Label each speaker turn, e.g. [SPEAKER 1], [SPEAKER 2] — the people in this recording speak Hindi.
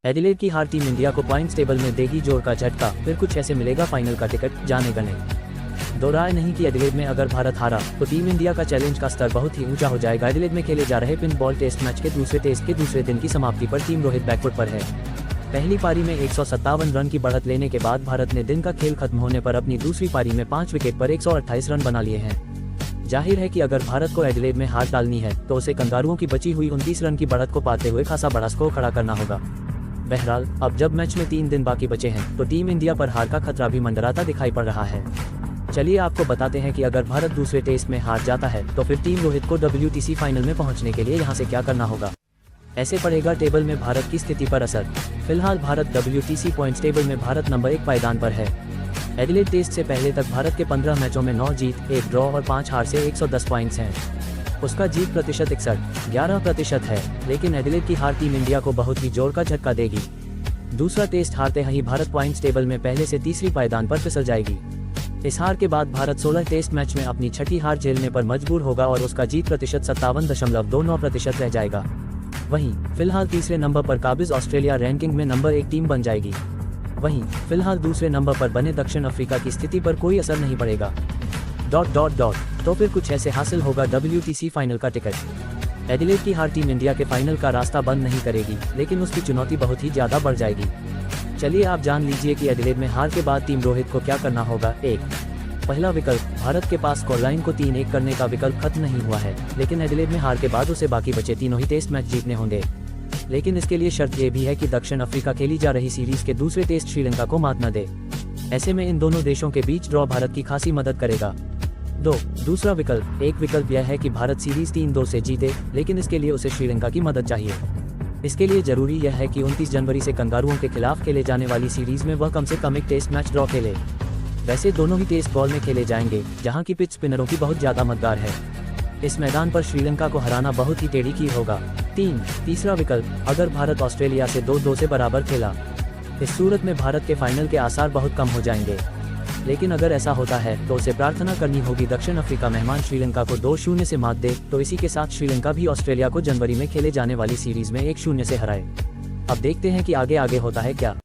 [SPEAKER 1] एडिलेड की हार टीम इंडिया को पॉइंट्स टेबल में देगी जोर का झटका, फिर कुछ ऐसे मिलेगा फाइनल का टिकट, जाने गने। दो राय नहीं कि एडिलेड में अगर भारत हारा तो टीम इंडिया का चैलेंज का स्तर बहुत ही ऊंचा हो जाएगा। एडिलेड में खेले जा रहे पिन बॉल टेस्ट मैच के दूसरे टेस्ट के दूसरे दिन की समाप्ति पर टीम रोहित बैकफुट पर है। पहली पारी में 157 रन की बढ़त लेने के बाद भारत ने दिन का खेल खत्म होने पर अपनी दूसरी पारी में 5 विकेट पर 128 रन बना लिए हैं। जाहिर है कि अगर भारत को एडिलेड में हार टालनी है तो उसे कंगारुओं की बची हुई 29 रन की बढ़त को पाते हुए खासा बड़ा स्कोर खड़ा करना होगा। बहरहाल अब जब मैच में 3 दिन बाकी बचे हैं तो टीम इंडिया पर हार का खतरा भी मंडराता दिखाई पड़ रहा है। चलिए आपको बताते हैं कि अगर भारत दूसरे टेस्ट में हार जाता है तो फिर टीम रोहित को WTC फाइनल में पहुंचने के लिए यहां से क्या करना होगा। ऐसे पड़ेगा टेबल में भारत की स्थिति पर असर। फिलहाल भारत WTC पॉइंट्स टेबल में भारत नंबर 1 पायदान पर है। एडिलेड टेस्ट से पहले तक भारत के 15 मैचों में 9 जीत, 1 ड्रॉ और 5 हार से 110 पॉइंट्स हैं। उसका जीत प्रतिशत 61.11% है, लेकिन एडिलेड की हार टीम इंडिया को बहुत ही जोर का झटका देगी। दूसरा टेस्ट हारते ही भारत पॉइंट्स टेबल में पहले से तीसरी पायदान पर फिसल जाएगी। इस हार के बाद भारत 16 टेस्ट मैच में अपनी छठी हार झेलने पर मजबूर होगा और उसका जीत प्रतिशत 57.29% रह जाएगा। वहीं फिलहाल तीसरे नंबर पर काबिज ऑस्ट्रेलिया रैंकिंग में नंबर 1 टीम बन जाएगी। वहीं फिलहाल दूसरे नंबर पर बने दक्षिण अफ्रीका की स्थिति पर कोई असर नहीं पड़ेगा। ... तो फिर कुछ ऐसे हासिल होगा WTC फाइनल का टिकट। एडिलेड की हार टीम इंडिया के फाइनल का रास्ता बंद नहीं करेगी, लेकिन उसकी चुनौती बहुत ही ज्यादा बढ़ जाएगी। चलिए आप जान लीजिए कि एडिलेड में हार के बाद टीम रोहित को क्या करना होगा। 1. पहला विकल्प, भारत के पास स्कोरलाइन को 3-1 करने का विकल्प खत्म नहीं हुआ है, लेकिन एडिलेड में हार के बाद उसे बाकी बचे तीनों ही टेस्ट मैच जीतने होंगे। लेकिन इसके लिए शर्त ये भी है कि दक्षिण अफ्रीका खेली जा रही सीरीज के दूसरे टेस्ट श्रीलंका को मात न दे। ऐसे में इन दोनों देशों के बीच ड्रॉ भारत की खासी मदद करेगा। 2. दूसरा विकल्प, एक विकल्प यह है कि भारत सीरीज 3-2 से जीते, लेकिन इसके लिए उसे श्रीलंका की मदद चाहिए। इसके लिए जरूरी यह है कि 29 जनवरी से कंगारुओं के खिलाफ खेले जाने वाली सीरीज में वह कम से कम एक टेस्ट मैच ड्रॉ खेले। वैसे दोनों ही टेस्ट बॉल में खेले जाएंगे, जहां की पिच स्पिनरों की बहुत ज्यादा मददगार है। इस मैदान पर श्रीलंका को हराना बहुत ही टेढ़ी की होगा। 3. तीसरा विकल्प, अगर भारत ऑस्ट्रेलिया से 2-2 से बराबर खेला, इस सूरत में भारत के फाइनल के आसार बहुत कम हो जाएंगे। लेकिन अगर ऐसा होता है तो उसे प्रार्थना करनी होगी दक्षिण अफ्रीका मेहमान श्रीलंका को 2-0 से मात दे, तो इसी के साथ श्रीलंका भी ऑस्ट्रेलिया को जनवरी में खेले जाने वाली सीरीज में 1-0 से हराए। अब देखते हैं कि आगे होता है क्या।